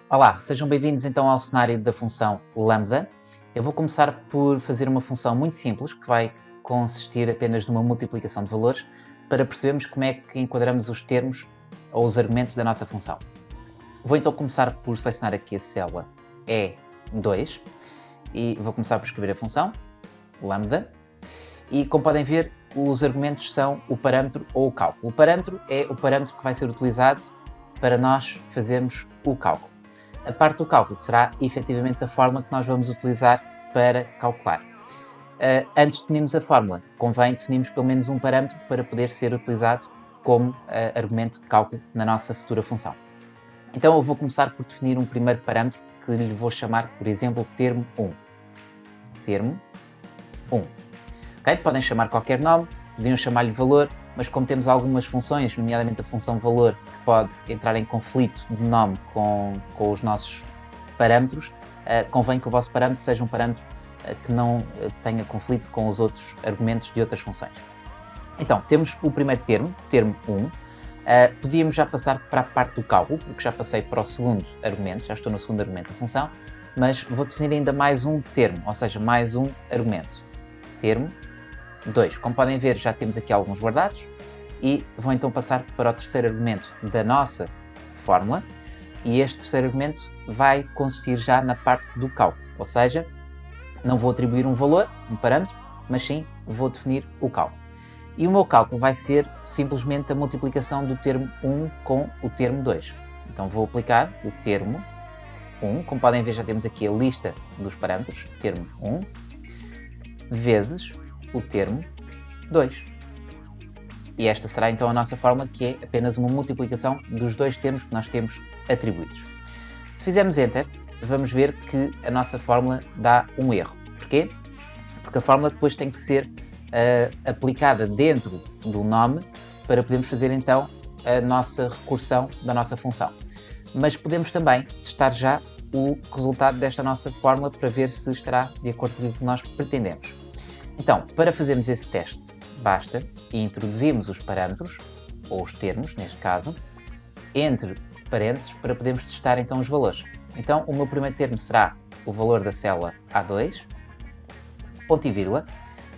Olá, sejam bem-vindos então ao cenário da função lambda. Eu vou começar por fazer uma função muito simples, que vai consistir apenas numa multiplicação de valores, para percebermos como é que enquadramos os termos ou os argumentos da nossa função. Vou então começar por selecionar aqui a célula E2 e vou começar por escrever a função lambda. E como podem ver, os argumentos são o parâmetro ou o cálculo. O parâmetro é o parâmetro que vai ser utilizado para nós fazermos o cálculo. A parte do cálculo será efetivamente a fórmula que nós vamos utilizar para calcular. Antes de definirmos a fórmula, convém definirmos pelo menos um parâmetro para poder ser utilizado como argumento de cálculo na nossa futura função. Então eu vou começar por definir um primeiro parâmetro que lhe vou chamar, por exemplo, termo 1. Termo 1. Okay? Podem chamar qualquer nome, podiam chamar-lhe valor, mas como temos algumas funções, nomeadamente a função valor, que pode entrar em conflito de nome com os nossos parâmetros, convém que o vosso parâmetro seja um parâmetro que não tenha conflito com os outros argumentos de outras funções. Então, temos o primeiro termo, termo 1. Podíamos já passar para a parte do cálculo, porque já passei para o segundo argumento, já estou no segundo argumento da função, mas vou definir ainda mais um termo, ou seja, mais um argumento. Termo 2. Como podem ver, já temos aqui alguns guardados e vou então passar para o terceiro argumento da nossa fórmula, e este terceiro argumento vai consistir já na parte do cálculo, ou seja, não vou atribuir um valor, um parâmetro, mas sim vou definir o cálculo. E o meu cálculo vai ser simplesmente a multiplicação do termo 1 com o termo 2. Então vou aplicar o termo 1, como podem ver já temos aqui a lista dos parâmetros, termo 1, vezes o termo 2. E esta será então a nossa fórmula, que é apenas uma multiplicação dos dois termos que nós temos atribuídos. Se fizermos Enter, vamos ver que a nossa fórmula dá um erro. Porquê? Porque a fórmula depois tem que ser aplicada dentro do nome para podermos fazer então a nossa recursão da nossa função. Mas podemos também testar já o resultado desta nossa fórmula para ver se estará de acordo com o que nós pretendemos. Então, para fazermos esse teste, basta introduzirmos os parâmetros, ou os termos, neste caso, entre parênteses para podermos testar então os valores. Então, o meu primeiro termo será o valor da célula A2, ponto e vírgula,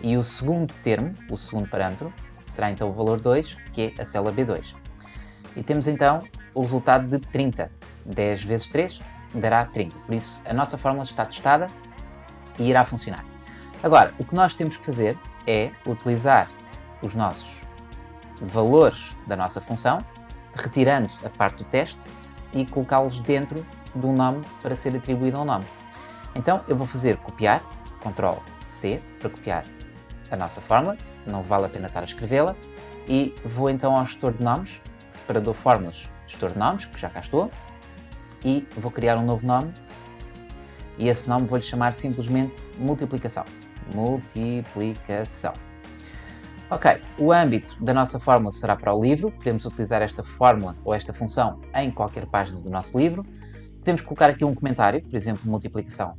e o segundo termo, o segundo parâmetro, será então o valor 2, que é a célula B2. E temos então o resultado de 30. 10 vezes 3 dará 30. Por isso, a nossa fórmula está testada e irá funcionar. Agora, o que nós temos que fazer é utilizar os nossos valores da nossa função, retirando a parte do teste e colocá-los dentro do nome para ser atribuído ao nome. Então, eu vou fazer copiar, Ctrl C, para copiar a nossa fórmula, não vale a pena estar a escrevê-la, e vou então ao gestor de nomes, separador fórmulas, gestor de nomes, que já cá estou, e vou criar um novo nome, e esse nome vou-lhe chamar simplesmente multiplicação. Multiplicação. Ok, o âmbito da nossa fórmula será para o livro. Podemos utilizar esta fórmula ou esta função em qualquer página do nosso livro. Podemos colocar aqui um comentário, por exemplo, multiplicação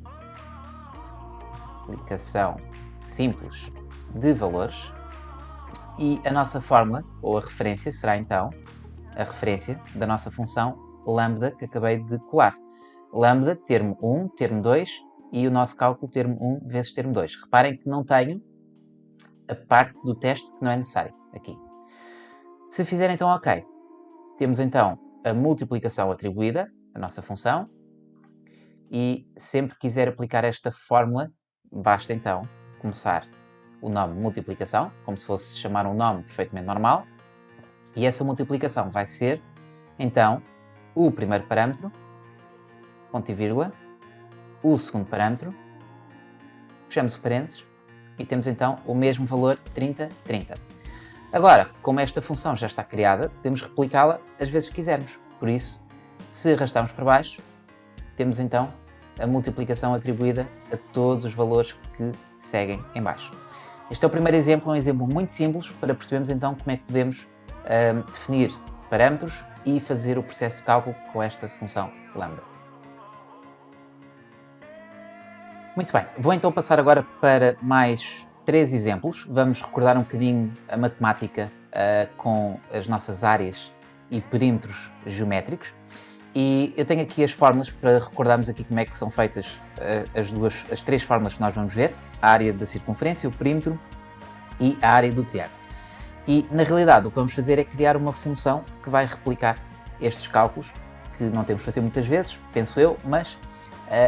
simples de valores. E a nossa fórmula, ou a referência, será então a referência da nossa função lambda que acabei de colar. Lambda, termo 1, termo 2, e o nosso cálculo termo 1 vezes termo 2. Reparem que não tenho a parte do teste que não é necessário aqui. Se fizer então OK, temos então a multiplicação atribuída, a nossa função, e sempre que quiser aplicar esta fórmula, basta então começar o nome multiplicação, como se fosse chamar um nome perfeitamente normal, e essa multiplicação vai ser então o primeiro parâmetro, ponto e vírgula, o segundo parâmetro, fechamos o parênteses e temos então o mesmo valor 30, 30. Agora, como esta função já está criada, podemos replicá-la às vezes que quisermos. Por isso, se arrastarmos para baixo, temos então a multiplicação atribuída a todos os valores que seguem em baixo. Este é o primeiro exemplo, um exemplo muito simples para percebermos então como é que podemos definir parâmetros e fazer o processo de cálculo com esta função lambda. Muito bem, vou então passar agora para mais 3 exemplos. Vamos recordar um bocadinho a matemática com as nossas áreas e perímetros geométricos. E eu tenho aqui as fórmulas para recordarmos aqui como é que são feitas as três fórmulas que nós vamos ver: a área da circunferência, o perímetro e a área do triângulo. E na realidade o que vamos fazer é criar uma função que vai replicar estes cálculos, que não temos de fazer muitas vezes, penso eu, mas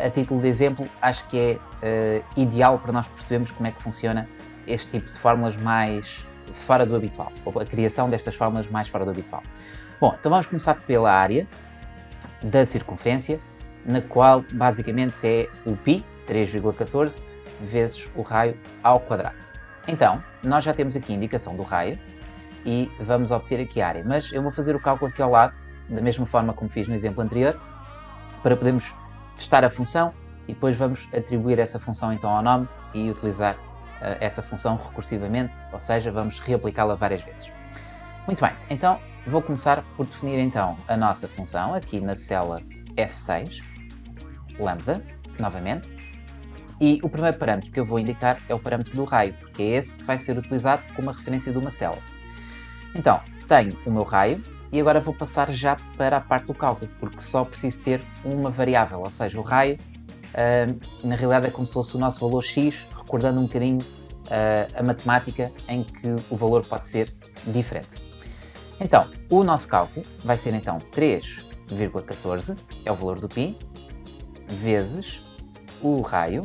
a título de exemplo acho que é ideal para nós percebermos como é que funciona este tipo de fórmulas mais fora do habitual, ou a criação destas fórmulas mais fora do habitual. Bom, então vamos começar pela área da circunferência, na qual basicamente é o π, 3,14, vezes o raio ao quadrado. Então, nós já temos aqui a indicação do raio e vamos obter aqui a área, mas eu vou fazer o cálculo aqui ao lado, da mesma forma como fiz no exemplo anterior, para podermos testar a função e depois vamos atribuir essa função então ao nome e utilizar essa função recursivamente, ou seja, vamos reaplicá-la várias vezes. Muito bem, então vou começar por definir então a nossa função aqui na célula F6, lambda, novamente, e o primeiro parâmetro que eu vou indicar é o parâmetro do raio, porque é esse que vai ser utilizado como a referência de uma célula. Então, tenho o meu raio e agora vou passar já para a parte do cálculo, porque só preciso ter uma variável, ou seja, o raio, na realidade é como se fosse o nosso valor x, recordando um bocadinho a matemática em que o valor pode ser diferente. Então, o nosso cálculo vai ser então 3,14, é o valor do π, vezes o raio,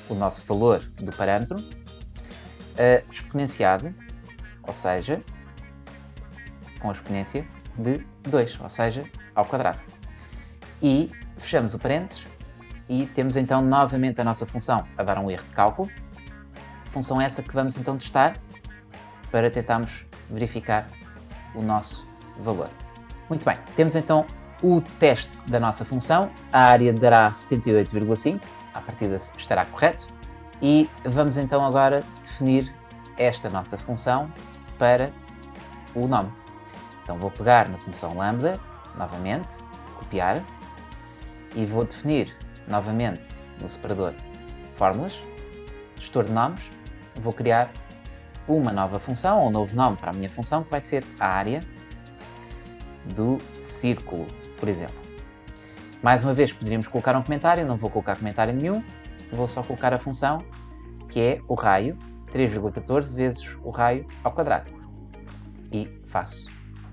o nosso valor do parâmetro, exponenciado, ou seja, com a exponência de 2, ou seja, ao quadrado. E fechamos o parênteses e temos então novamente a nossa função a dar um erro de cálculo, função essa que vamos então testar para tentarmos verificar o nosso valor. Muito bem, temos então o teste da nossa função, a área dará 78,5, à partida estará correto, e vamos então agora definir esta nossa função para o nome. Então vou pegar na função lambda, novamente, copiar, e vou definir novamente no separador fórmulas, gestor de nomes, vou criar uma nova função, ou um novo nome para a minha função, que vai ser a área do círculo, por exemplo. Mais uma vez, poderíamos colocar um comentário, não vou colocar comentário nenhum, vou só colocar a função, que é o raio, 3,14 vezes o raio ao quadrado. E faço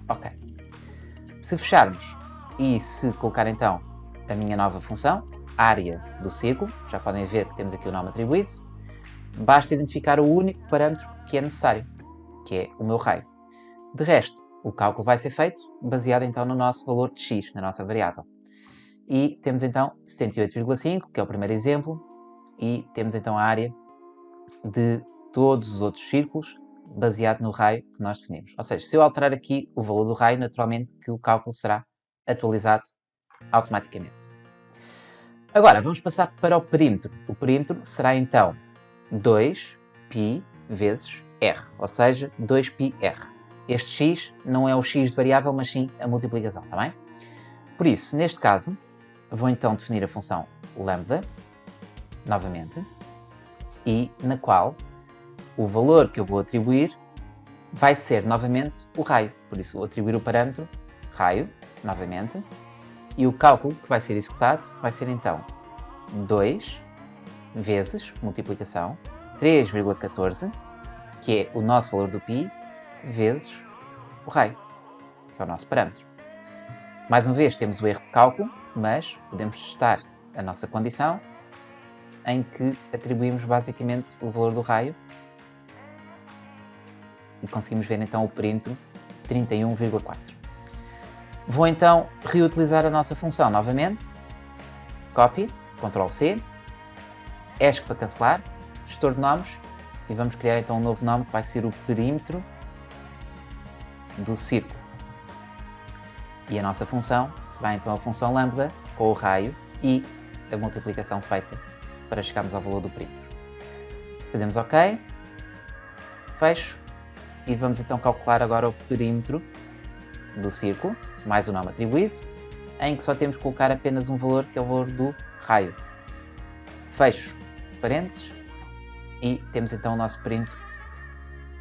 OK. Se fecharmos e se colocar então a minha nova função, área do círculo, já podem ver que temos aqui o nome atribuído, basta identificar o único parâmetro que é necessário, que é o meu raio. De resto, o cálculo vai ser feito baseado então no nosso valor de x, na nossa variável. E temos então 78,5, que é o primeiro exemplo, e temos então a área de todos os outros círculos baseado no raio que nós definimos. Ou seja, se eu alterar aqui o valor do raio, naturalmente que o cálculo será atualizado automaticamente. Agora, vamos passar para o perímetro. O perímetro será então 2π vezes r, ou seja, 2πr. Este x não é o x de variável, mas sim a multiplicação, está bem? Por isso, neste caso, vou então definir a função lambda, novamente, e na qual o valor que eu vou atribuir vai ser novamente o raio. Por isso, vou atribuir o parâmetro raio, novamente, e o cálculo que vai ser executado vai ser então 2 vezes multiplicação 3,14, que é o nosso valor do π, vezes o raio, que é o nosso parâmetro. Mais uma vez temos o erro de cálculo, mas podemos testar a nossa condição em que atribuímos basicamente o valor do raio e conseguimos ver então o perímetro 31,4. Vou então reutilizar a nossa função novamente, copy, Ctrl C, ESC para cancelar, gestor de nomes, e vamos criar então um novo nome que vai ser o perímetro do círculo. E a nossa função será então a função lambda com o raio e a multiplicação feita para chegarmos ao valor do perímetro. Fazemos OK, fecho, e vamos então calcular agora o perímetro do círculo, mais o nome atribuído, em que só temos que colocar apenas um valor, que é o valor do raio. Fecho parênteses e temos então o nosso perímetro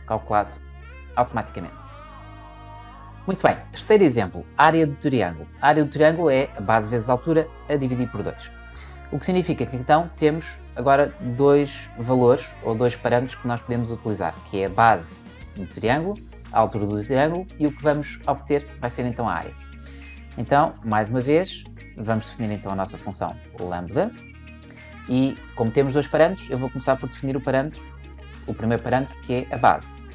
calculado automaticamente. Muito bem, terceiro exemplo, área do triângulo. A área do triângulo é a base vezes a altura a dividir por 2. O que significa que então temos agora dois valores ou dois parâmetros que nós podemos utilizar, que é a base do triângulo, a altura do triângulo, e o que vamos obter vai ser então a área. Então, mais uma vez, vamos definir então a nossa função lambda, e como temos dois parâmetros, eu vou começar por definir o primeiro parâmetro, que é a base.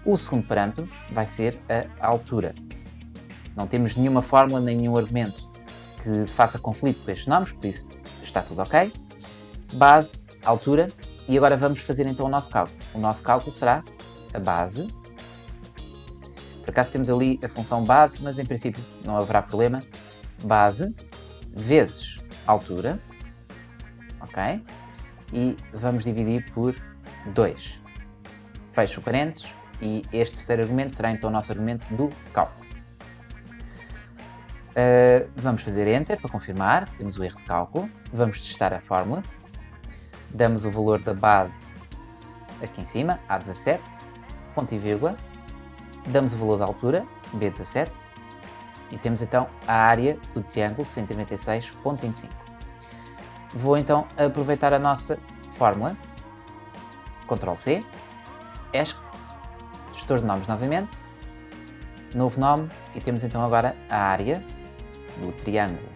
O segundo parâmetro vai ser a altura. Não temos nenhuma fórmula nem nenhum argumento que faça conflito com estes nomes, por isso está tudo ok. Base, altura, e agora vamos fazer então o nosso cálculo. O nosso cálculo será a base. Por acaso temos ali a função base, mas em princípio não haverá problema. Base vezes altura, ok? E vamos dividir por 2. Fecho o parênteses. E este terceiro argumento será então o nosso argumento do cálculo. Vamos fazer Enter para confirmar, temos o erro de cálculo. Vamos testar a fórmula. Damos o valor da base aqui em cima, A17, ponto e vírgula. Damos o valor da altura, B17. E temos então a área do triângulo 196,25. Vou então aproveitar a nossa fórmula. Ctrl+C, ESC, gestor de nomes novamente, novo nome, e temos então agora a área do triângulo.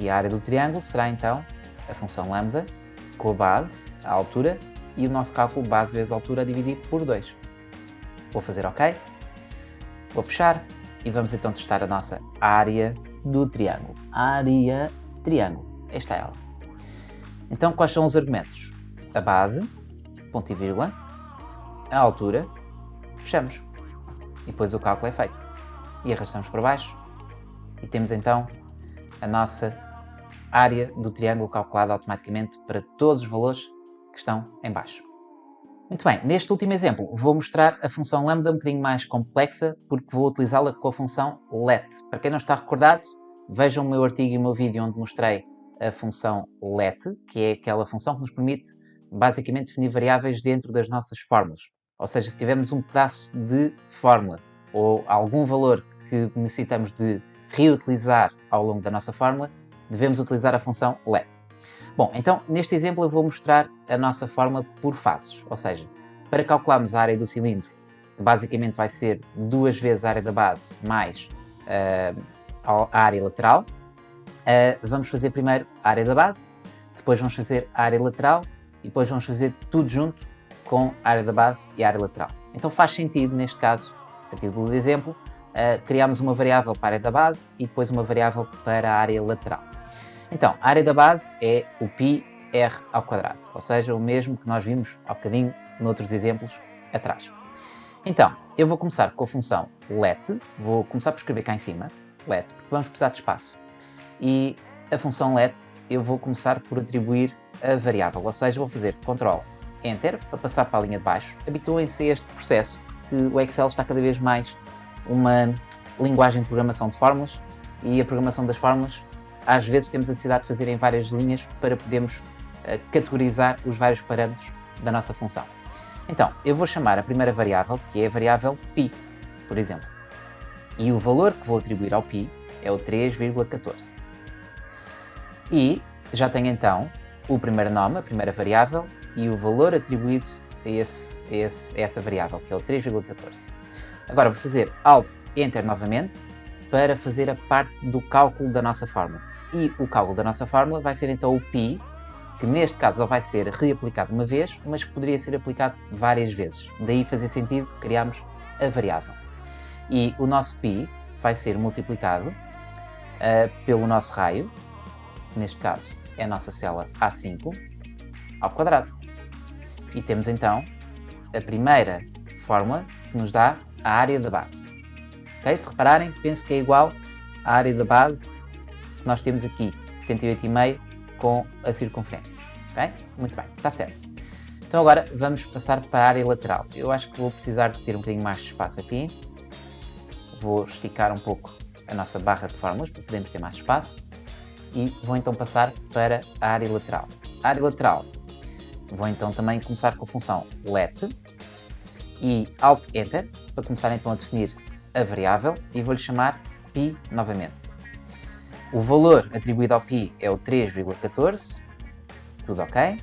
E a área do triângulo será então a função lambda com a base, a altura, e o nosso cálculo base vezes altura a dividir por 2. Vou fazer OK, vou fechar e vamos então testar a nossa área do triângulo. Área triângulo, esta é ela. Então quais são os argumentos? A base, ponto e vírgula, a altura, fechamos. E depois o cálculo é feito. E arrastamos para baixo. E temos então a nossa área do triângulo calculada automaticamente para todos os valores que estão em baixo. Muito bem, neste último exemplo vou mostrar a função lambda um bocadinho mais complexa, porque vou utilizá-la com a função let. Para quem não está recordado, vejam o meu artigo e o meu vídeo onde mostrei a função let, que é aquela função que nos permite basicamente definir variáveis dentro das nossas fórmulas. Ou seja, se tivermos um pedaço de fórmula ou algum valor que necessitamos de reutilizar ao longo da nossa fórmula, devemos utilizar a função let. Bom, então neste exemplo eu vou mostrar a nossa fórmula por fases. Ou seja, para calcularmos a área do cilindro, que basicamente vai ser 2 vezes a área da base mais a área lateral, vamos fazer primeiro a área da base, depois vamos fazer a área lateral e depois vamos fazer tudo junto com a área da base e a área lateral. Então faz sentido, neste caso, a título de exemplo, criarmos uma variável para a área da base e depois uma variável para a área lateral. Então, a área da base é o πr ao quadrado, ou seja, o mesmo que nós vimos há bocadinho noutros exemplos atrás. Então, eu vou começar com a função let, vou começar por escrever cá em cima, let, porque vamos precisar de espaço. E a função let eu vou começar por atribuir a variável, ou seja, vou fazer Ctrl Enter para passar para a linha de baixo. Habituem-se a este processo, que o Excel está cada vez mais uma linguagem de programação de fórmulas, e a programação das fórmulas às vezes temos a necessidade de fazer em várias linhas para podermos categorizar os vários parâmetros da nossa função. Então, eu vou chamar a primeira variável, que é a variável π, por exemplo. E o valor que vou atribuir ao π é o 3,14. E já tenho então o primeiro nome, a primeira variável, e o valor atribuído a essa variável, que é o 3,14. Agora vou fazer Alt Enter novamente para fazer a parte do cálculo da nossa fórmula. E o cálculo da nossa fórmula vai ser então o π, que neste caso só vai ser reaplicado uma vez, mas que poderia ser aplicado várias vezes. Daí fazia sentido criarmos a variável. E o nosso π vai ser multiplicado pelo nosso raio, neste caso é a nossa célula A5, ao quadrado. E temos então a primeira fórmula que nos dá a área da base. Okay? Se repararem, penso que é igual à área da base que nós temos aqui, 78,5 com a circunferência. Okay? Muito bem, está certo. Então agora vamos passar para a área lateral. Eu acho que vou precisar de ter um bocadinho mais de espaço aqui. Vou esticar um pouco a nossa barra de fórmulas para podermos ter mais espaço. E vou então passar para a área lateral. A área lateral, vou então também começar com a função let e Alt Enter para começar então a definir a variável e vou-lhe chamar π novamente. O valor atribuído ao π é o 3,14, tudo ok.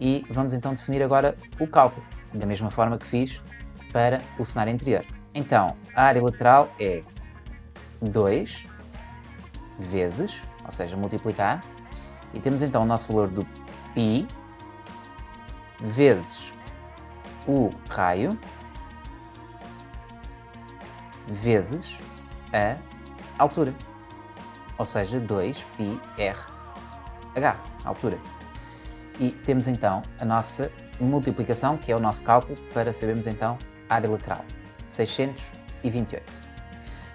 E vamos então definir agora o cálculo, da mesma forma que fiz para o cenário anterior. Então, a área lateral é 2 vezes, ou seja, multiplicar, e temos então o nosso valor do π vezes o raio vezes a altura, ou seja, 2πr/h, altura. E temos então a nossa multiplicação, que é o nosso cálculo, para sabermos então a área lateral, 628.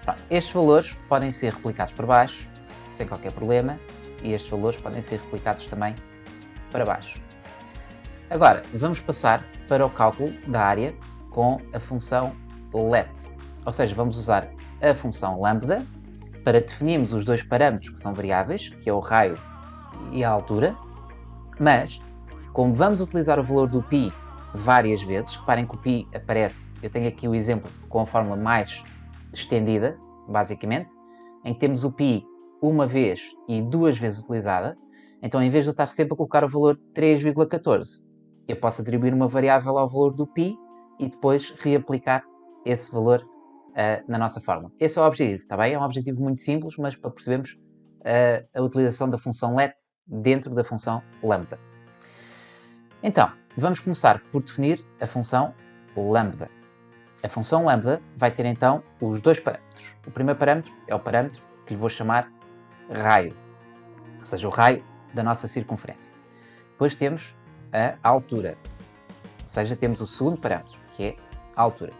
Pronto, estes valores podem ser replicados para baixo, sem qualquer problema, e estes valores podem ser replicados também para baixo. Agora, vamos passar para o cálculo da área com a função let, ou seja, vamos usar a função lambda para definirmos os dois parâmetros que são variáveis, que é o raio e a altura, mas, como vamos utilizar o valor do π várias vezes, reparem que o π aparece, eu tenho aqui o exemplo com a fórmula mais estendida, basicamente, em que temos o π uma vez e duas vezes utilizada, então em vez de eu estar sempre a colocar o valor 3,14, eu posso atribuir uma variável ao valor do π e depois reaplicar esse valor na nossa fórmula. Esse é o objetivo, está bem? É um objetivo muito simples, mas para percebermos a utilização da função let dentro da função lambda. Então, vamos começar por definir a função lambda. A função lambda vai ter então os dois parâmetros. O primeiro parâmetro é o parâmetro que lhe vou chamar raio, ou seja, o raio da nossa circunferência. Depois temos a altura, ou seja, temos o segundo parâmetro, que é a altura.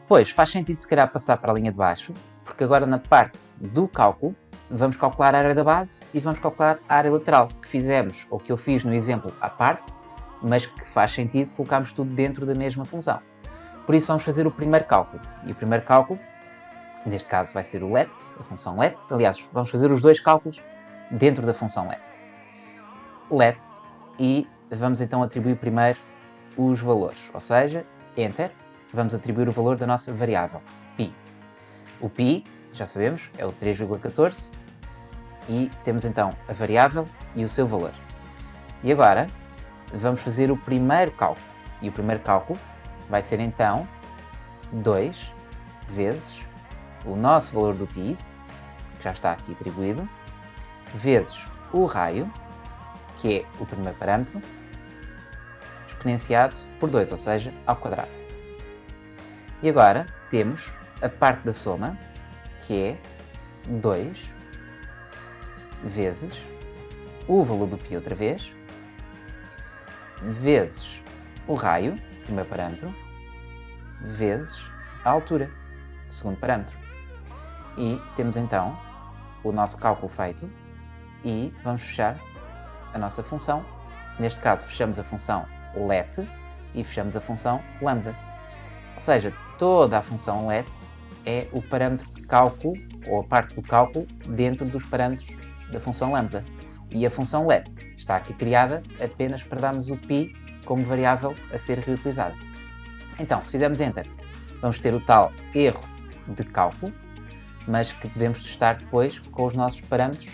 Depois, faz sentido se calhar passar para a linha de baixo, porque agora na parte do cálculo, vamos calcular a área da base e vamos calcular a área lateral, que fizemos, ou que eu fiz no exemplo à parte, mas que faz sentido colocarmos tudo dentro da mesma função. Por isso vamos fazer o primeiro cálculo. E o primeiro cálculo, neste caso vai ser o let, a função let. Aliás, vamos fazer os dois cálculos dentro da função let. E vamos então atribuir primeiro os valores, ou seja, enter, vamos atribuir o valor da nossa variável, π. O π, já sabemos, é o 3,14 e temos então a variável e o seu valor. E agora vamos fazer o primeiro cálculo. E o primeiro cálculo vai ser então 2 vezes o nosso valor do π, que já está aqui atribuído, vezes o raio, que é o primeiro parâmetro, exponenciado por 2, ou seja, ao quadrado. E agora temos a parte da soma, que é 2 vezes o valor do π outra vez, vezes o raio, primeiro parâmetro, vezes a altura, segundo parâmetro. E temos então o nosso cálculo feito e vamos fechar a nossa função. Neste caso, fechamos a função let e fechamos a função lambda. Ou seja, toda a função let é o parâmetro de cálculo, ou a parte do cálculo, dentro dos parâmetros da função lambda. E a função let está aqui criada apenas para darmos o π como variável a ser reutilizada. Então, se fizermos enter, vamos ter o tal erro de cálculo, mas que podemos testar depois com os nossos parâmetros,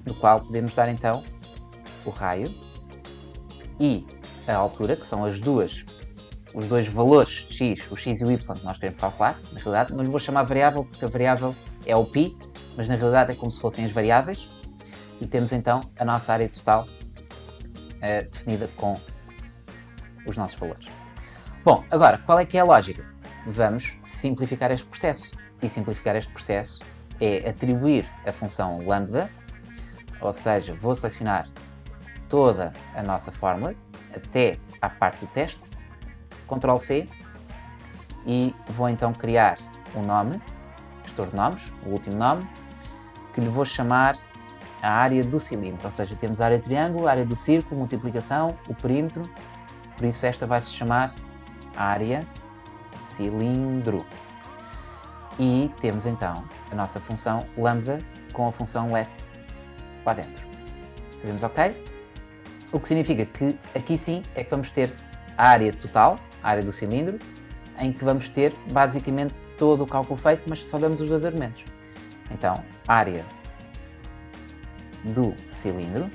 no qual podemos dar então o raio e a altura, que são os dois valores x, o x e o y que nós queremos calcular. Na realidade, não lhe vou chamar variável, porque a variável é o π, mas na realidade é como se fossem as variáveis. E temos então a nossa área total definida com os nossos valores. Bom, agora, qual é que é a lógica? Vamos simplificar este processo. E simplificar este processo é atribuir a função lambda, ou seja, vou selecionar toda a nossa fórmula, até à parte do teste, Ctrl C, e vou então criar um nome, gestor de nomes, o último nome, que lhe vou chamar a área do cilindro, ou seja, temos a área do triângulo, a área do círculo, multiplicação, o perímetro, por isso esta vai se chamar área cilindro. E temos então a nossa função lambda com a função let lá dentro. Fazemos OK? O que significa que aqui sim é que vamos ter a área total, a área do cilindro, em que vamos ter basicamente todo o cálculo feito, mas que só damos os dois argumentos. Então, área do cilindro,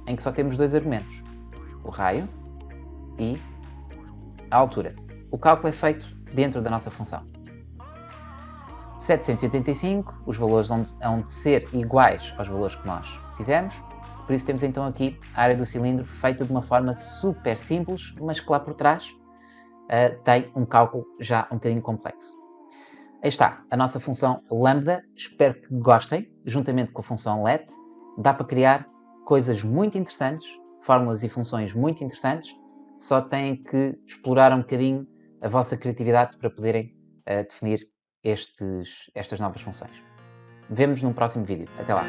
em que só temos dois argumentos, o raio e a altura. O cálculo é feito dentro da nossa função. 785, os valores hão de ser iguais aos valores que nós fizemos, por isso temos então aqui a área do cilindro feita de uma forma super simples, mas que lá por trás tem um cálculo já um bocadinho complexo. Aí está, a nossa função lambda, espero que gostem, juntamente com a função let, dá para criar coisas muito interessantes, fórmulas e funções muito interessantes, só têm que explorar um bocadinho a vossa criatividade para poderem definir estas novas funções. Vemo-nos num próximo vídeo. Até lá!